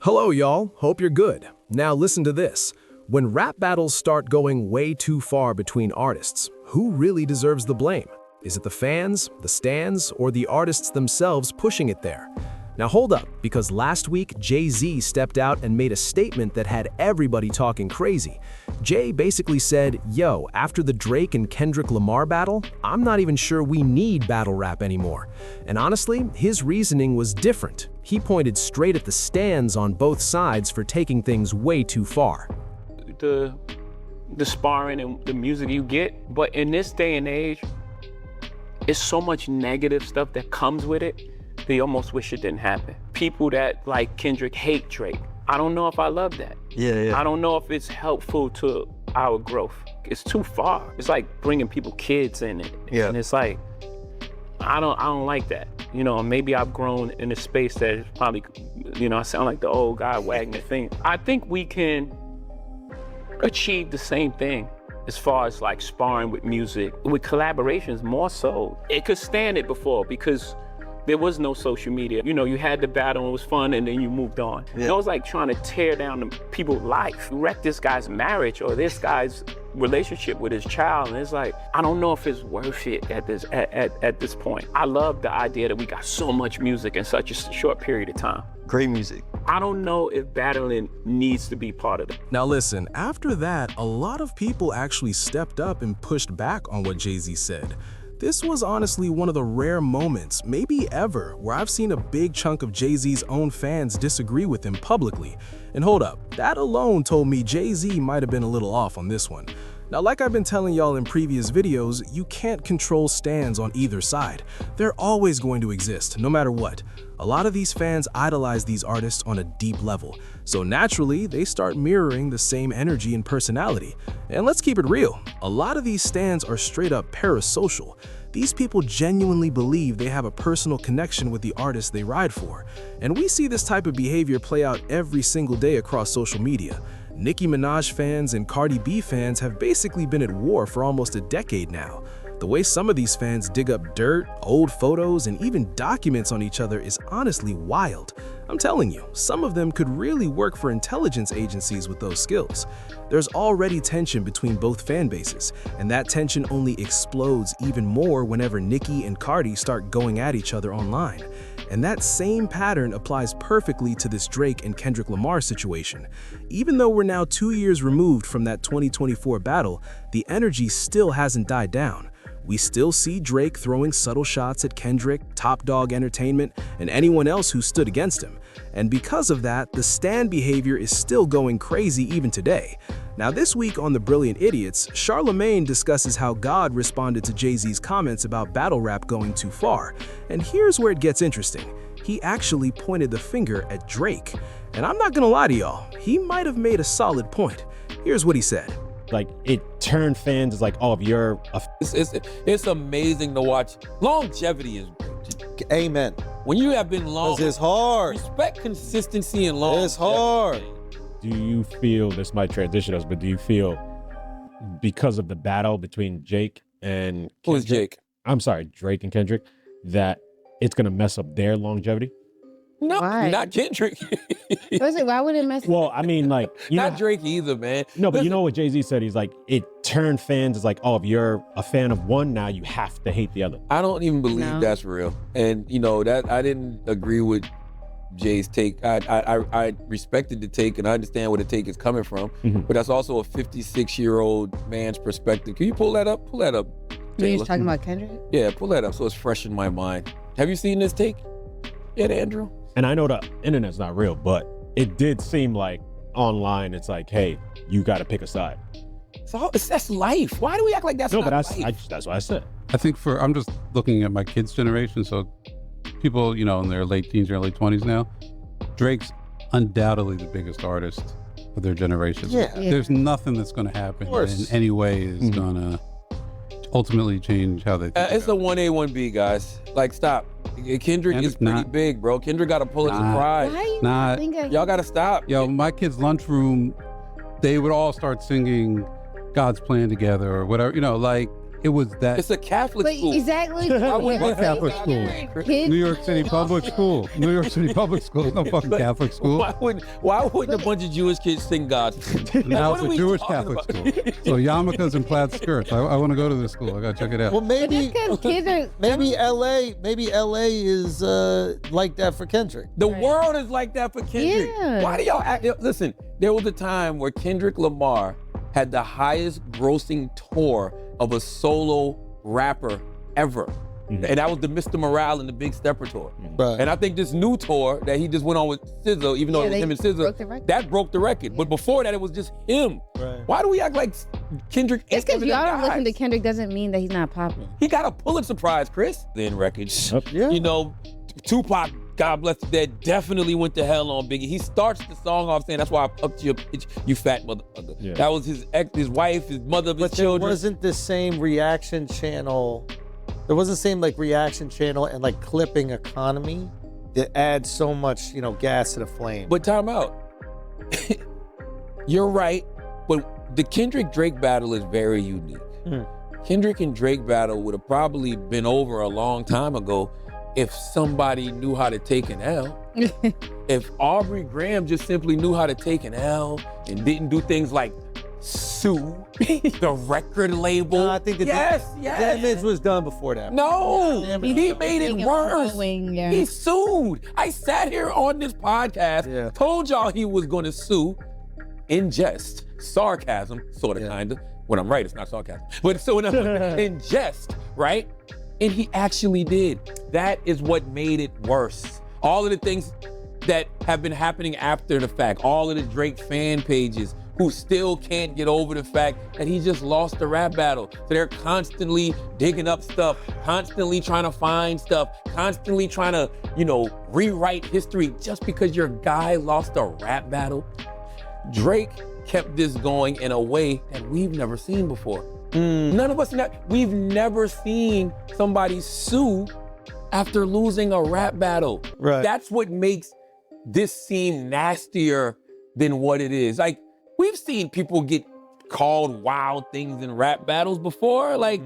Hello, y'all. Hope you're good. Now listen to this. When rap battles start going way too far between artists, who really deserves the blame? Is it the fans, the stans, or the artists themselves pushing it there? Now hold up, because last week, Jay-Z stepped out and made a statement that had everybody talking crazy. Jay basically said, yo, after the Drake and Kendrick Lamar battle, I'm not even sure we need battle rap anymore. And honestly, his reasoning was different. He pointed straight at the stans on both sides for taking things way too far. The sparring and the music you get, but in this day and age, it's so much negative stuff that comes with it. They almost wish it didn't happen. People that like Kendrick hate Drake. I don't know if I love that. Yeah. I don't know if it's helpful to our growth. It's too far. It's like bringing kids in it. Yeah. And it's like, I don't like that. You know, maybe I've grown in a space that is probably, you know, I sound like the old guy wagging the finger. I think we can achieve the same thing as far as like sparring with music, with collaborations more so. It could stand it before because there was no social media. You know, you had the battle, it was fun, and then you moved on. Yeah. It was like trying to tear down the people's life, wreck this guy's marriage or this guy's relationship with his child. And it's like, I don't know if it's worth it at this point. I love the idea that we got so much music in such a short period of time. Great music. I don't know if battling needs to be part of it. Now listen, after that, a lot of people actually stepped up and pushed back on what Jay-Z said. This was honestly one of the rare moments, maybe ever, where I've seen a big chunk of Jay-Z's own fans disagree with him publicly. And hold up, that alone told me Jay-Z might have been a little off on this one. Now, like I've been telling y'all in previous videos, you can't control stans on either side. They're always going to exist, no matter what. A lot of these fans idolize these artists on a deep level, so naturally, they start mirroring the same energy and personality. And let's keep it real, a lot of these stans are straight up parasocial. These people genuinely believe they have a personal connection with the artist they ride for. And we see this type of behavior play out every single day across social media. Nicki Minaj fans and Cardi B fans have basically been at war for almost a decade now. The way some of these fans dig up dirt, old photos, and even documents on each other is honestly wild. I'm telling you, some of them could really work for intelligence agencies with those skills. There's already tension between both fan bases, and that tension only explodes even more whenever Nicki and Cardi start going at each other online. And that same pattern applies perfectly to this Drake and Kendrick Lamar situation. Even though we're now 2 years removed from that 2024 battle, the energy still hasn't died down. We still see Drake throwing subtle shots at Kendrick, Top Dog Entertainment, and anyone else who stood against him. And because of that, the stan behavior is still going crazy even today. Now this week on The Brilliant Idiots, Charlamagne discusses how God responded to Jay-Z's comments about battle rap going too far. And here's where it gets interesting. He actually pointed the finger at Drake. And I'm not gonna lie to y'all, he might have made a solid point. Here's what he said. Like, it turned fans as like, oh, if you're a... It's amazing to watch. Longevity is great. Amen. When you have been long, it's hard. Respect consistency and longevity. It's hard. Do you feel, this might transition us, but do you feel because of the battle between Jake and Kendrick, Who is Jake? I'm sorry, Drake and Kendrick, that it's gonna mess up their longevity? No, Why? not Kendrick. I was like, why would it mess? Well, I mean, like, you Not know, Drake either, man. no, but you know what Jay-Z said? He's like, it turned fans as like, oh, if you're a fan of one, now you have to hate the other. I don't even believe No. that's real. And you know that I didn't agree with Jay's take. I respected the take, and I understand where the take is coming from. Mhm. But that's also a 56-year-old man's perspective. Can you pull that up? Pull that up. You're Taylor. just talking about Kendrick? Yeah, pull that up so it's fresh in my mind. Have you seen this take yet, Andrew? And I know the internet's not real, but it did seem like online, it's like, hey, you got to pick a side. So that's life. Why do we act like that's No, not but life? that's what I said. I think I'm just looking at my kids' generation, so people, you know, in their late teens, early 20s now, Drake's undoubtedly the biggest artist of their generation. Yeah. There's nothing that's going to happen in any way is going to ultimately change how they think It's a about 1A, 1B, guys. Like, stop. Kendrick is Kendrick's pretty not- big, bro. Kendrick got a Pulitzer Nah. Prize. Why you Not- think of Y'all got to stop. Yo, my kids' lunchroom, they would all start singing God's Plan Together or whatever, you know, like, it was that. It's a Catholic But school. exactly. What Catholic school? Kids- New York City Public School. New York City Public School. No fucking Catholic school. Why wouldn't a bunch of Jewish kids sing God's? Now What it's are a we Jewish talking Catholic about? school. So yarmulkes and plaid skirts. I want to go to this school. I gotta check it out. Well, But maybe that's 'cause kids are. maybe LA is like that for Kendrick. The world is like that for Kendrick. Yeah. Why do y'all act? Listen, there was a time where Kendrick Lamar had the highest grossing tour of a solo rapper ever. And that was the Mr. Morale and the Big Stepper tour. Right. And I think this new tour that he just went on with SZA, even though Yeah, it was they him and SZA, broke the record. that broke the record. But before that, it was just him. Right. Why do we act like Kendrick Just ain't because ever y'all them don't listen to guys? Kendrick doesn't mean that he's not popping. He got a Pulitzer Prize, Chris. Then records. Yeah. You know, Tupac, God bless the dead, definitely went to hell on Biggie. He starts the song off saying, "That's why I fucked your bitch, you fat motherfucker." Yeah. That was his ex, his wife, his mother, his But there children. wasn't the same reaction channel. There wasn't the same like reaction channel and like clipping economy that adds so much, gas to the flame. But time out. You're right, but the Kendrick Drake battle is very unique. Kendrick and Drake battle would have probably been over a long time ago if somebody knew how to take an L. If Aubrey Graham just simply knew how to take an L and didn't do things like sue the record label. No, I think the yes. damage was done before that. No, Damn he made it worse. Yeah. He sued. I sat here on this podcast, Yeah. told y'all he was going to sue in jest, sarcasm, sort of, Yeah. kind of. When I'm right, it's not sarcasm. But so in jest, right? And he actually did. That is what made it worse. All of the things that have been happening after the fact, all of the Drake fan pages who still can't get over the fact that he just lost the rap battle. So they're constantly digging up stuff, constantly trying to find stuff, constantly trying to, rewrite history just because your guy lost a rap battle. Drake kept this going in a way that we've never seen before. None of us, we've never seen somebody sue after losing a rap battle. Right. That's what makes this seem nastier than what it is. Like, we've seen people get called wild things in rap battles before. Like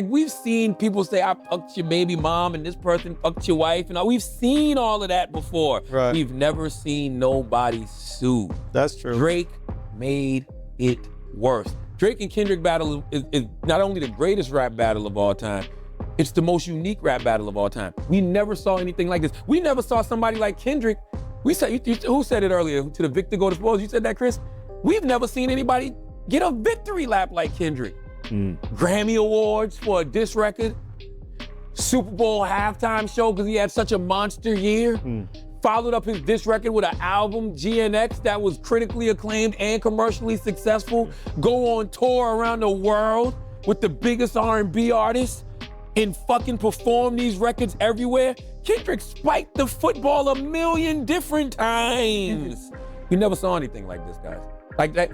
we've seen people say, "I fucked your baby mom," and this person fucked your wife, and all. We've seen all of that before. Right. We've never seen nobody sue. That's true. Drake made it worse. Drake and Kendrick battle is not only the greatest rap battle of all time, it's the most unique rap battle of all time. We never saw anything like this. We never saw somebody like Kendrick. We said, who said it earlier? To the victor go the spoils. You said that, Chris? We've never seen anybody get a victory lap like Kendrick. Grammy Awards for a diss record, Super Bowl halftime show because he had such a monster year. Followed up his diss record with an album, GNX, that was critically acclaimed and commercially successful. Go on tour around the world with the biggest R&B artists and fucking perform these records everywhere. Kendrick spiked the football 1 million different times. You never saw anything like this, guys. Like that,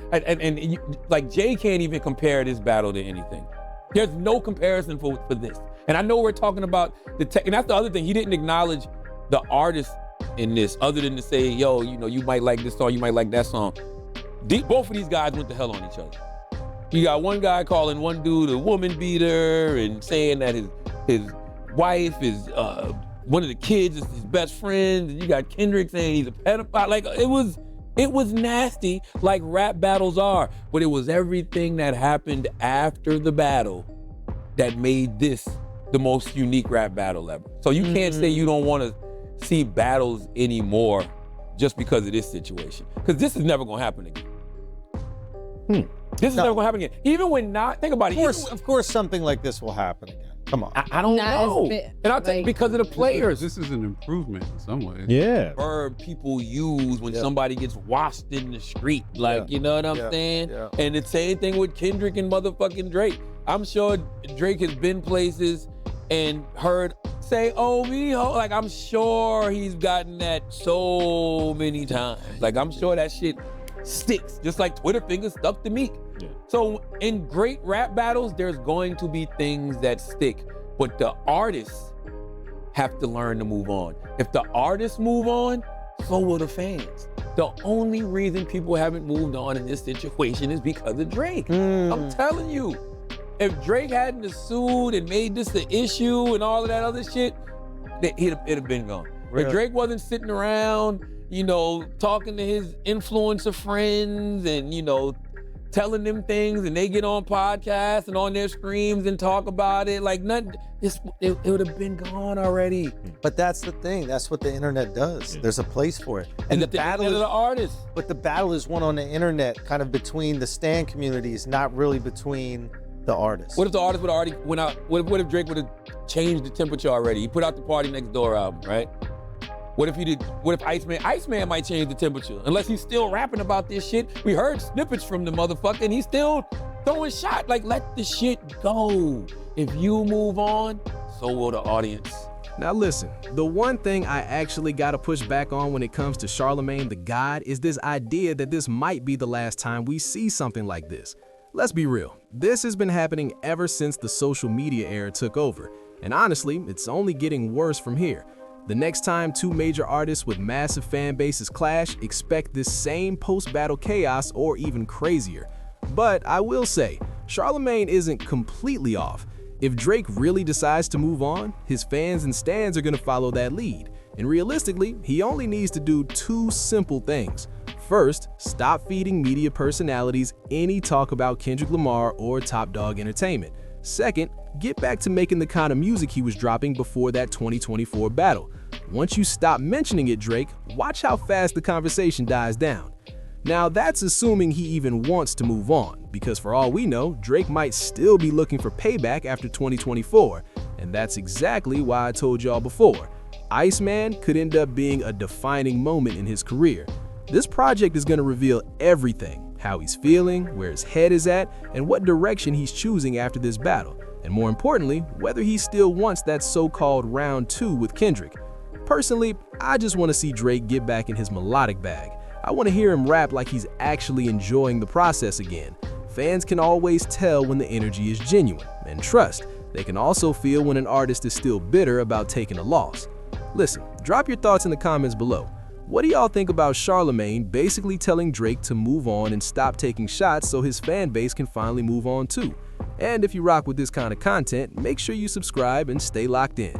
like Jay can't even compare this battle to anything. There's no comparison for this. And I know we're talking about the tech, and that's the other thing. He didn't acknowledge the artist in this, other than to say, yo, you might like this song, you might like that song. Both of these guys went to hell on each other. You got one guy calling one dude a woman beater and saying that his wife is one of the kids is his best friend, and you got Kendrick saying he's a pedophile. Like, it was nasty, like rap battles are, but it was everything that happened after the battle that made this the most unique rap battle ever. So you can't say you don't want to see battles anymore just because of this situation, because this is never gonna happen again. This is never gonna happen again. Even when think about it. Of course, something like this will happen again. Come on. I don't Not as know. big, And I'll tell you, like- because of the players. This is an improvement in some ways. Yeah. Verb people use when Yeah. somebody gets washed in the street. Like, Yeah. you know what I'm Yeah. saying? Yeah. And the same thing with Kendrick and motherfucking Drake. I'm sure Drake has been places and heard say, "Oh, me ho." Like, I'm sure he's gotten that so many times. Like, I'm sure that shit sticks, just like Twitter fingers stuck to Meek. Yeah. So in great rap battles, there's going to be things that stick, but the artists have to learn to move on. If the artists move on, so will the fans. The only reason people haven't moved on in this situation is because of Drake. I'm telling you. If Drake hadn't sued and made this the issue and all of that other shit, it'd have been gone. Really? If Drake wasn't sitting around, you know, talking to his influencer friends and, you know, telling them things, and they get on podcasts and on their screams and talk about it, like nothing, it would have been gone already. But that's the thing. That's what the internet does. There's a place for it. And the battle of is the artists. But the battle is won on the internet, kind of between the stan communities, not really between the artists. What if the artist would have already went out? What if Drake would have changed the temperature already? He put out the Party Next Door album, right? What if he did? What if Iceman might change the temperature? Unless he's still rapping about this shit. We heard snippets from the motherfucker, and he's still throwing shots. Like, let the shit go. If you move on, so will the audience. Now listen, the one thing I actually gotta push back on when it comes to Charlamagne the God is this idea that this might be the last time we see something like this. Let's be real, this has been happening ever since the social media era took over, and honestly, it's only getting worse from here. The next time two major artists with massive fan bases clash, expect this same post-battle chaos or even crazier. But I will say, Charlamagne isn't completely off. If Drake really decides to move on, his fans and stans are gonna follow that lead. And realistically, he only needs to do two simple things. First, stop feeding media personalities any talk about Kendrick Lamar or Top Dawg Entertainment. Second, get back to making the kind of music he was dropping before that 2024 battle. Once you stop mentioning it, Drake, watch how fast the conversation dies down. Now that's assuming he even wants to move on, because for all we know, Drake might still be looking for payback after 2024, and that's exactly why I told y'all before. Iceman could end up being a defining moment in his career. This project is going to reveal everything, how he's feeling, where his head is at, and what direction he's choosing after this battle, and more importantly, whether he still wants that so-called round 2 with Kendrick. Personally, I just want to see Drake get back in his melodic bag. I want to hear him rap like he's actually enjoying the process again. Fans can always tell when the energy is genuine, and trust, they can also feel when an artist is still bitter about taking a loss. Listen, drop your thoughts in the comments below. What do y'all think about Charlamagne basically telling Drake to move on and stop taking shots so his fan base can finally move on too? And if you rock with this kind of content, make sure you subscribe and stay locked in.